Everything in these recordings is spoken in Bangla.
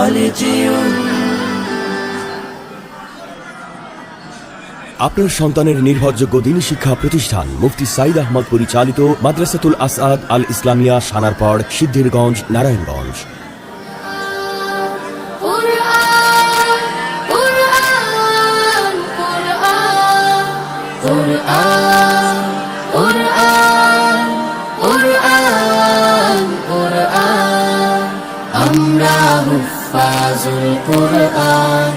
কলেজিয়ম। আপনার সন্তানের নির্ভরযোগ্য দ্বীনী শিক্ষা প্রতিষ্ঠান মুফতি সাঈদ আহমদ পরিচালিত মাদ্রাসাতুল আসআদ আল ইসলামিয়া, সানারপাড়, সিদ্ধিরগঞ্জ, নারায়ণগঞ্জ। আমরা হুফাজুল কুরআন,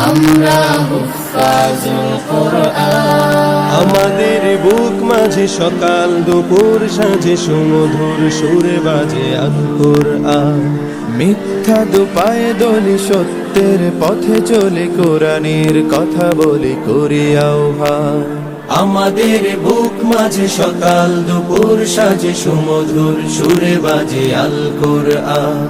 আমরা হুফাজুল কুরআন। আমাদের বুক মাঝে সকাল দুপুর সাঁঝে সুমধুর সুরে বাজে আল কুরআন। মিথ্যা দুপায়ে দলি সত্যের পথে চলে কোরআনের কথা বলি করি আহ্বান। আমাদের বুক মাঝে সকাল দুপুর সাজে সুমধুর সুরে বাজে আল কুরআন।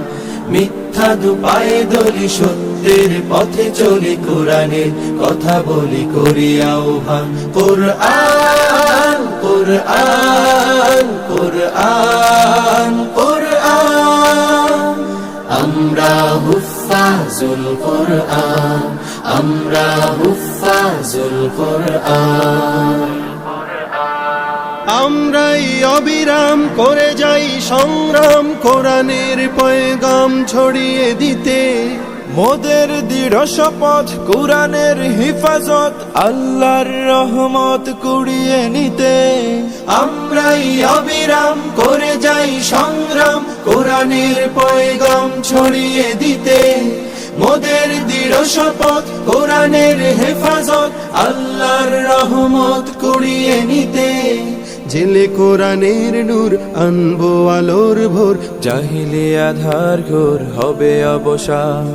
মিথ্যা দুপায়ে দলি সত্যের পথে চলি কোরআনের কথা বলি করি আহ্বান। কুরআন কুরআন কুরআন কুরআন। আমরা হুফাজুল কুরআন, আমরা হুফাজুল কুরআন। আমরাই অবিরাম করে যাই সংগ্রাম কোরআনের পয়গাম ছড়িয়ে দিতে। মোদের দৃঢ় শপথ কোরআনের হিফাজত, আল্লাহর রহমত কুড়িয়ে নিতে। আমরাই অবিরাম করে যাই সংগ্রাম কোরআনের পয়গাম ছড়িয়ে দিতে। মোদের দৃঢ় শপথ কোরআনের হেফাজত, আল্লাহর রহমত কুড়িয়ে নিতে। জেলে কোরআনের নূর আনবো আলোর ভোর, জাহিলি আধার ঘোর হবে অবসান।